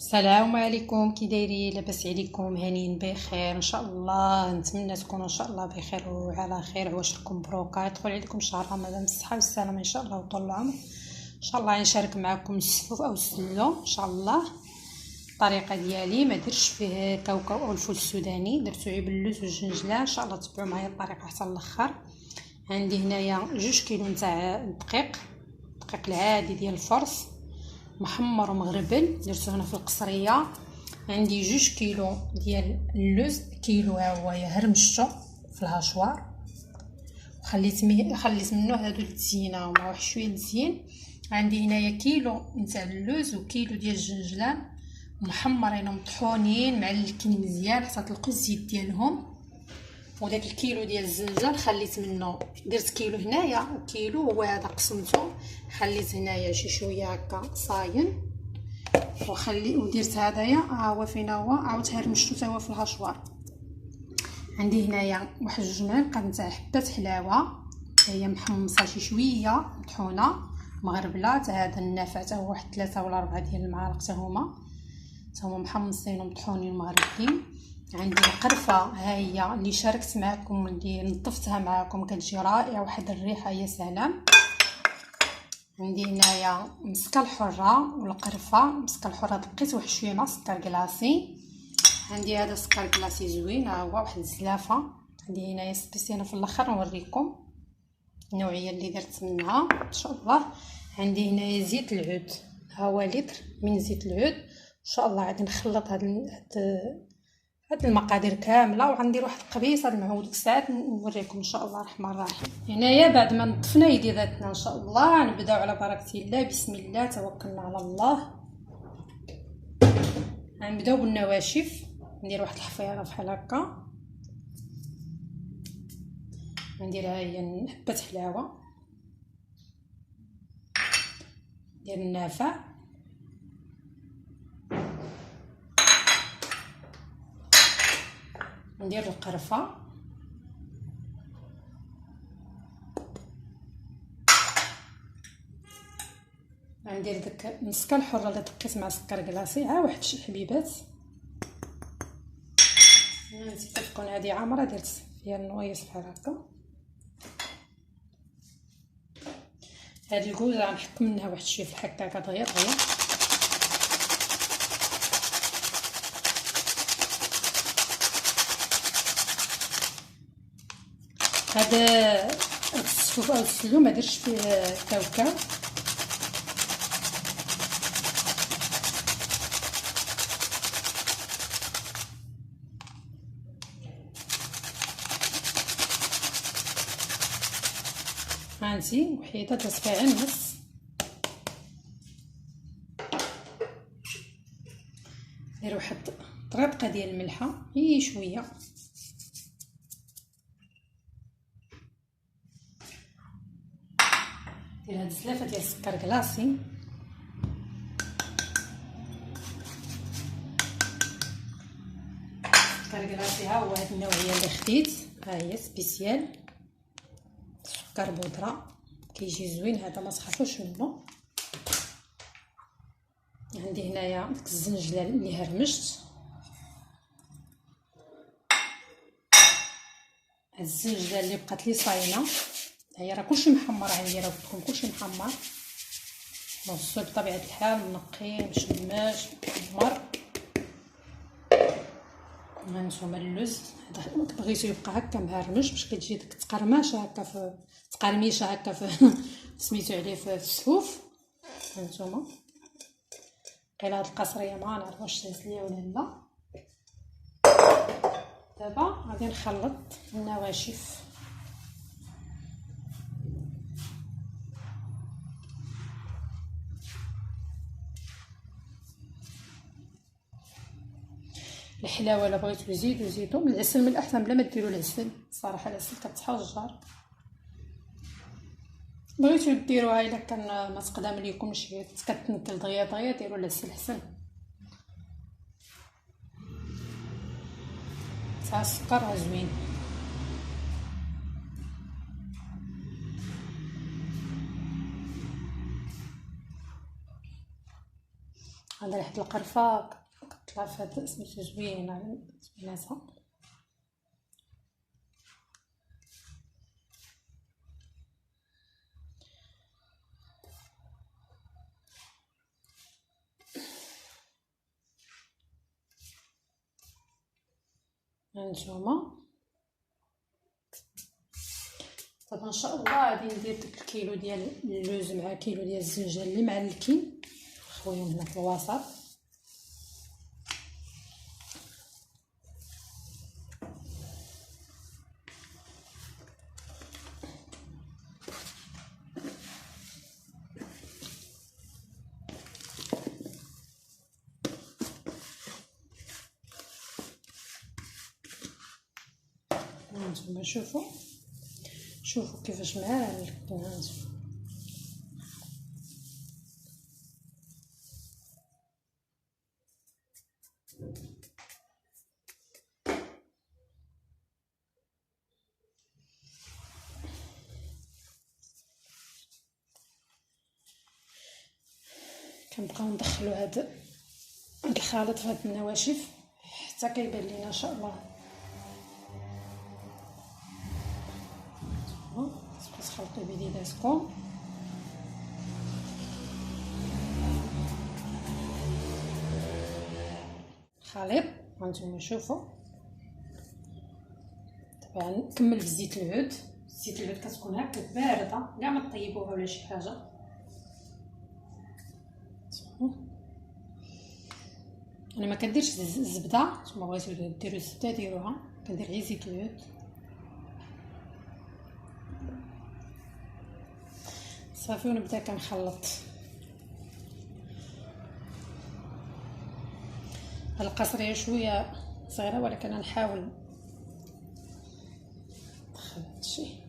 السلام عليكم، كي دايرين؟ لاباس عليكم؟ هانيين بخير ان شاء الله. نتمنى تكونوا ان شاء الله بخير وعلى خير. عواشركم مبروكه، يدخل عليكم شهر رمضان بالصحه والسلامه ان شاء الله وطول العمر. ان شاء الله نشارك معكم السفوف او السلو ان شاء الله. الطريقه ديالي ما درتش فيه كاوكاو او الفول السوداني، درتو غير باللوز والجنجله. ان شاء الله تبعوا معايا الطريقه حتى الاخر. عندي هنايا 2 كيلو نتاع الدقيق العادي ديال الفرص محمر ومغربل، درتو هنا في القصريه. عندي 2 كيلو ديال اللوز، كيلو ها هو هرمشتو في الهاشوار وخليت منه هادو التزيينه ومع واحد شويه الزين. عندي هنايا كيلو نتاع اللوز وكيلو ديال الجنجلان محمرين ومطحونين معلكين مزيان حتى تلقوا الزيت ديالهم. وداك الكيلو ديال الزنجان خليت منه، درت كيلو هنايا وكيلو هو هذا قسمته، خليت هنايا شي شويه هكا صاين ودرت هدايا ها هو فين هو عاود هرمشتو حتى هو في الهاشوار. عندي هنايا واحد 2 معالق نتاع حبات حلاوه هي محمصه شي شويه مطحونه مغربله، حتى هذا النافع حتى هو واحد 3 ولا 4 ديال المعالق حتى هما محمصين ومطحونين مغربلين. عندي القرفه ها هي اللي شاركت معكم اللي نطفتها معكم، كتجي رائعه واحد الريحه يا سلام. عندي هنايا مسكه الحره والقرفه، مسكه الحره دقيت واحد شويه مع سكر كلاصي. عندي هذا سكر كلاصي زوين ها هو واحد الزلافه. عندي هنايا سبيسينا في الاخر نوريكم النوعيه اللي درت منها ان شاء الله. عندي هنايا زيت العود ها هو لتر من زيت العود. ان شاء الله غادي نخلط هاد المقادير كامله وغندير واحد القبيصه المعود ساعات نوريكم ان شاء الله الرحمن الرحيم. هنايا بعد ما نطفنا يدياتنا ان شاء الله نبداو على بركه الله. بسم الله توكلنا على الله. غنبداو بالنواشف. ندير واحد الحفيره بحال هكا، نديرها هي حبه حلاوه، ندير النافع، ندير القرفه، غندير داك المسكه الحره اللي دقيت مع سكر كلاصي ها واحد شي حبيبات. نسيت تكون هذه عامره، درت فيها النوايص بحال هكا. هاد الكوزه غنحك منها واحد شويه في الحكاكه دغيا هذا السفوف او السلو ما درتش فيه كاوكاو. هانتي وحيده درت فيها النص. ندير واحد طريقه ديال الملحه هي شويه، ندير هاد الزلافه ديال السكر كلاصي، السكر كلاصي ها هو هاد النوعيه اللي خديت ها هي سبيسيال سكر بودره كيجي زوين هذا ما تخافوش منه. عندي هنايا ديك الزنجله اللي هرمشت، هاد الزنجله اللي بقات لي صاينه هي راه كلشي محمر عندي، راه كتكون كلشي محمر نصو بطبيعه الحال منقي مشماش محمر. هانتوما اللوز هذا بغيتو يبقى هكا مهرمش باش كتجي ديك تقرماشه هكا في تقرميشه هكا في سميتو عليه في السفوف. هانتوما قيل هاد القصريه ما نعرف واش تهز ليا ولا لا. دابا غادي نخلط النواشف. الحلاوه الا بغيتو زيدو العسل من الاحسن بلا ما ديروا العسل صراحه، العسل كتحجر. بغيتو ديروها الا كان ما تقدم ليكمش كتنكل دغيا ديروا العسل احسن. تاع السكر زوين. هذا ريحة القرفة كتطلع في هاد سميتو زوينة زويناتها. هانتوما دابا ان شاء الله غادي ندير داك الكيلو ديال اللوز مع كيلو ديال الزنجان اللي معلكين نخويهم هنا في الوسط. هانتوما شوفوا كيفاش معالك. كنبقاو ندخلو هاد الخليط في هاد النواشف حتى كيبان لينا ان شاء الله. خلطوا بيديداتكم. خليط هانتوما شوفوا. طبعا نكمل في زيت العود. زيت العود كتكون هكا بارده كاع ما طيبوها ولا شي حاجه. انا ما كنديرش الزبده، نتوما بغيتو ديروا الزبده ديروها، كندير غير زيت العود صافي. ونبدا كنخلط. هاد القصريه شويه صغيره ولكن نحاول ندخل هادشي.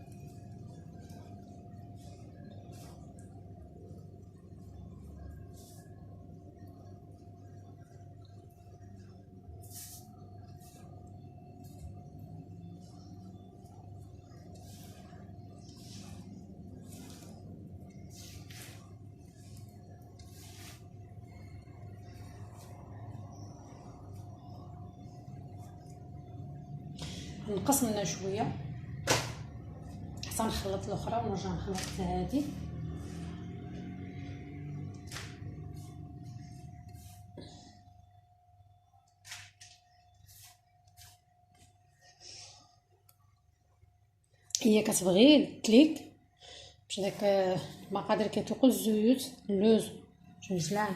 نقص منها شويه حتى نخلط الاخرى ونرجع نخلط هذه. هي كتبغي التليك باش داك المقادير كيتوقوا الزيوت اللوز جوجلان.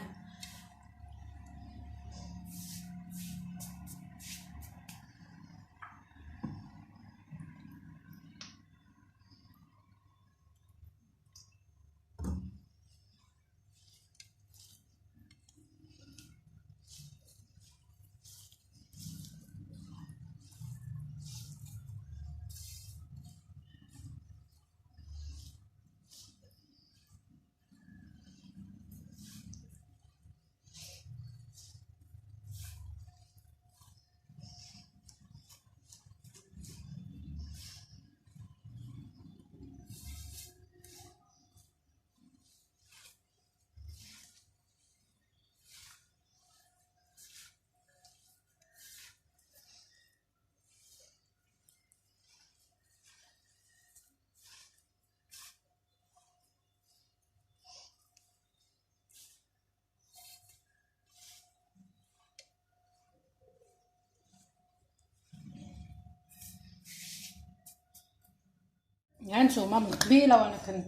هانتوما من قبيله وانا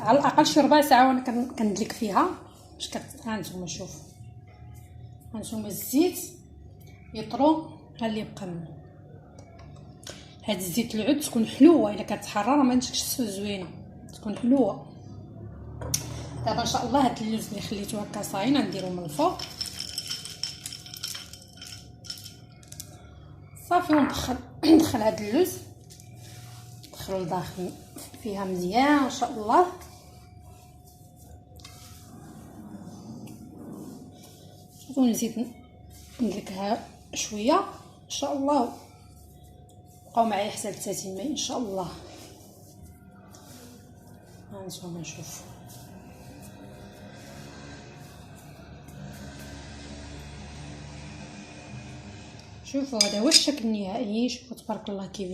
على الاقل شي ربع ساعه وانا كندلك فيها باش هانتوما شوفوا. هانتوما الزيت يطرو ها اللي بقى منه. هاد الزيت العود تكون حلوه الا كتحرر ما عندكش زوينه تكون حلوه. دابا ان شاء الله هاد اللوز اللي خليتو هكا صاين نديرو من الفوق صافي. وندخل هاد اللوز ندخلو لداخل فيها مزيان ان شاء الله. ونزيد ندلكها شويه ان شاء الله. بقاو معايا حتى التتمه ان شاء الله. هانتوما شوفوا شوفوا هذا هو الشكل النهائي. شوفوا تبارك الله كيف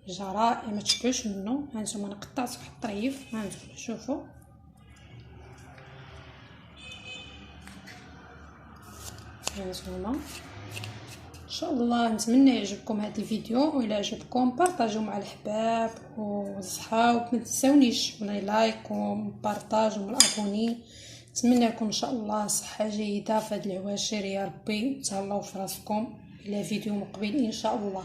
جا رائع، ما تشبعوش منه. هانتوما انا قطعت واحد الطريف، هانتوما شوفوا هانتوما. ان شاء الله نتمنى يعجبكم هذا الفيديو، والى عجبكم بارطاجيو مع الحباب والصحاب، ما تنساونيش من لايك وبارطاج ومن الابوني. نتمنى لكم ان شاء الله صحه جيده في هذه العواشر يا ربي. تهلاو في راسكم. الى فيديو مقبل ان شاء الله.